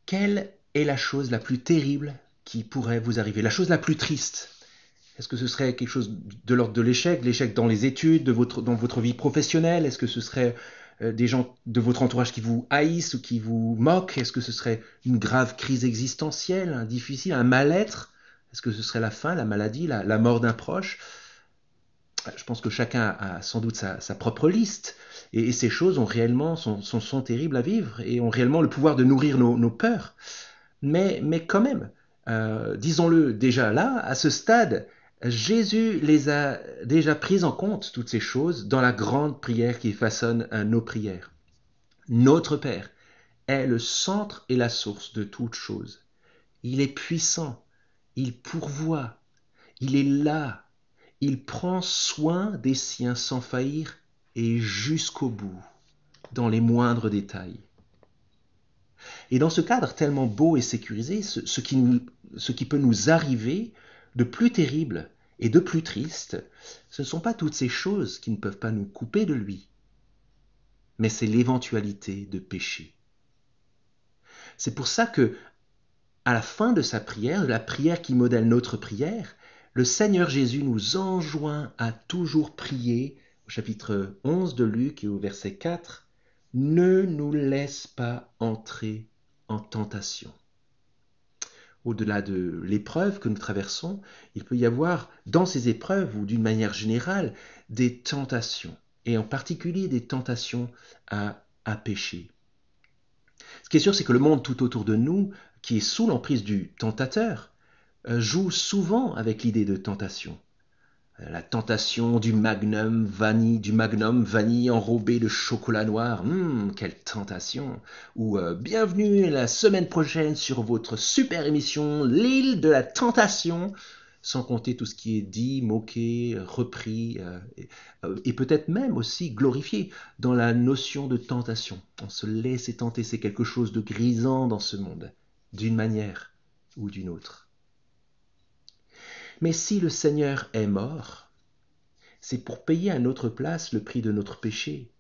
Quelle est la chose la plus terrible qui pourrait vous arriver? La chose la plus triste? Est-ce que ce serait quelque chose de l'ordre de l'échec dans les études, dans votre vie professionnelle? Est-ce que ce serait des gens de votre entourage qui vous haïssent ou qui vous moquent? Est-ce que ce serait une grave crise existentielle, difficile, un mal-être? Est-ce que ce serait la faim, la maladie, la mort d'un proche? Je pense que chacun a sans doute sa propre liste. Et ces choses sont terribles à vivre et ont réellement le pouvoir de nourrir nos peurs. Mais quand même, disons-le déjà là, à ce stade, Jésus les a déjà prises en compte, toutes ces choses, dans la grande prière qui façonne nos prières. Notre Père est le centre et la source de toutes choses. Il est puissant, il pourvoit, il est là, il prend soin des siens sans faillir et jusqu'au bout, dans les moindres détails. Et dans ce cadre tellement beau et sécurisé, ce qui peut nous arriver de plus terrible et de plus triste, ce ne sont pas toutes ces choses qui ne peuvent pas nous couper de lui, mais c'est l'éventualité de pécher. C'est pour ça que, à la fin de sa prière, de la prière qui modèle notre prière, le Seigneur Jésus nous enjoint à toujours prier, au chapitre 11 de Luc et au verset 4, « Ne nous laisse pas entrer en tentation ». Au-delà de l'épreuve que nous traversons, il peut y avoir dans ces épreuves, ou d'une manière générale, des tentations, et en particulier des tentations à pécher. Ce qui est sûr, c'est que le monde tout autour de nous, qui est sous l'emprise du tentateur, joue souvent avec l'idée de tentation. La tentation du magnum vanille enrobé de chocolat noir. Quelle tentation! Ou bienvenue la semaine prochaine sur votre super émission L'île de la tentation, sans compter tout ce qui est dit, moqué, repris et peut-être même aussi glorifié dans la notion de tentation. On se laisse tenter, c'est quelque chose de grisant dans ce monde, d'une manière ou d'une autre. Mais si le Seigneur est mort, c'est pour payer à notre place le prix de notre péché,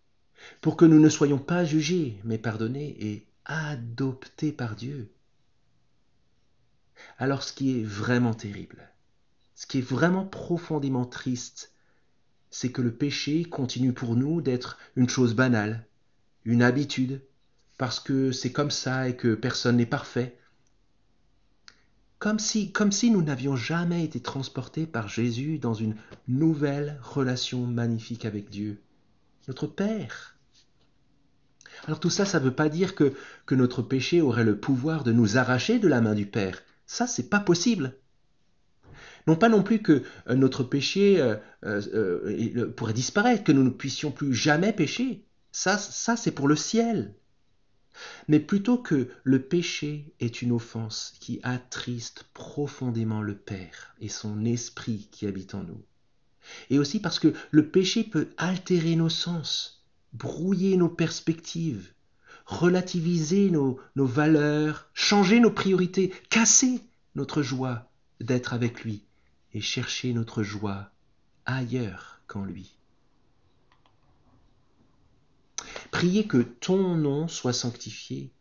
pour que nous ne soyons pas jugés, mais pardonnés et adoptés par Dieu. Alors ce qui est vraiment terrible, ce qui est vraiment profondément triste, c'est que le péché continue pour nous d'être une chose banale, une habitude, parce que c'est comme ça et que personne n'est parfait. Comme si nous n'avions jamais été transportés par Jésus dans une nouvelle relation magnifique avec Dieu, notre Père. Alors tout ça, ça ne veut pas dire que notre péché aurait le pouvoir de nous arracher de la main du Père. Ça, c'est pas possible. Non pas non plus que notre péché pourrait disparaître, que nous ne puissions plus jamais pécher. Ça c'est pour le ciel. Mais plutôt que le péché est une offense qui attriste profondément le Père et son esprit qui habite en nous. Et aussi parce que le péché peut altérer nos sens, brouiller nos perspectives, relativiser nos valeurs, changer nos priorités, casser notre joie d'être avec lui et chercher notre joie ailleurs qu'en lui. Priez que ton nom soit sanctifié,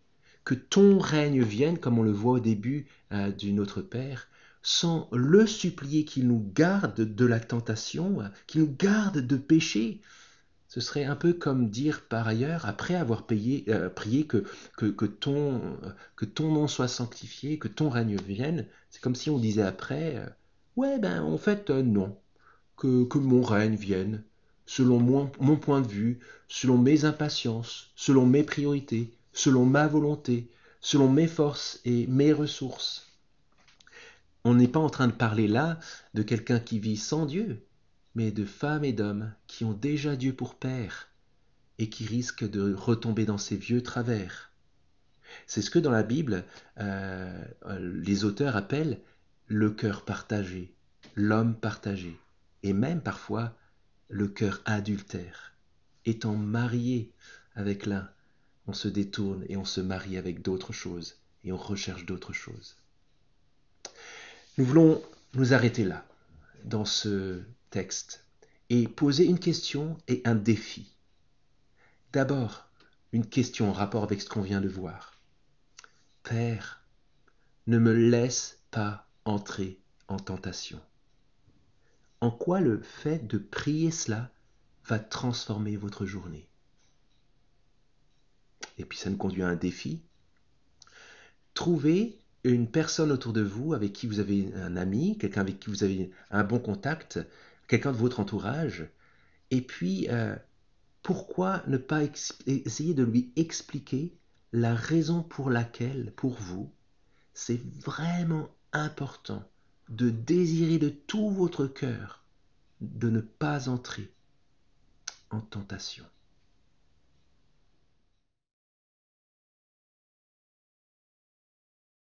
que ton règne vienne, comme on le voit au début du Notre Père, sans le supplier qu'il nous garde de la tentation, qu'il nous garde de péché. Ce serait un peu comme dire par ailleurs, après avoir prié que ton nom soit sanctifié, que ton règne vienne, c'est comme si on disait après, ouais ben en fait non, que mon règne vienne, selon mon point de vue, selon mes impatiences, selon mes priorités, selon ma volonté, selon mes forces et mes ressources. On n'est pas en train de parler là de quelqu'un qui vit sans Dieu, mais de femmes et d'hommes qui ont déjà Dieu pour père et qui risquent de retomber dans ces vieux travers. C'est ce que dans la Bible, les auteurs appellent le cœur partagé, l'homme partagé, et même parfois le cœur adultère. Étant marié avec l'un, on se détourne et on se marie avec d'autres choses, et on recherche d'autres choses. Nous voulons nous arrêter là, dans ce texte, et poser une question et un défi. D'abord, une question en rapport avec ce qu'on vient de voir. Père, ne me laisse pas entrer en tentation. En quoi le fait de prier cela va transformer votre journée? Et puis ça nous conduit à un défi. Trouvez une personne autour de vous avec qui vous avez un ami, quelqu'un avec qui vous avez un bon contact, quelqu'un de votre entourage, et puis pourquoi ne pas essayer de lui expliquer la raison pour laquelle, pour vous, c'est vraiment important de désirer de tout votre cœur de ne pas entrer en tentation.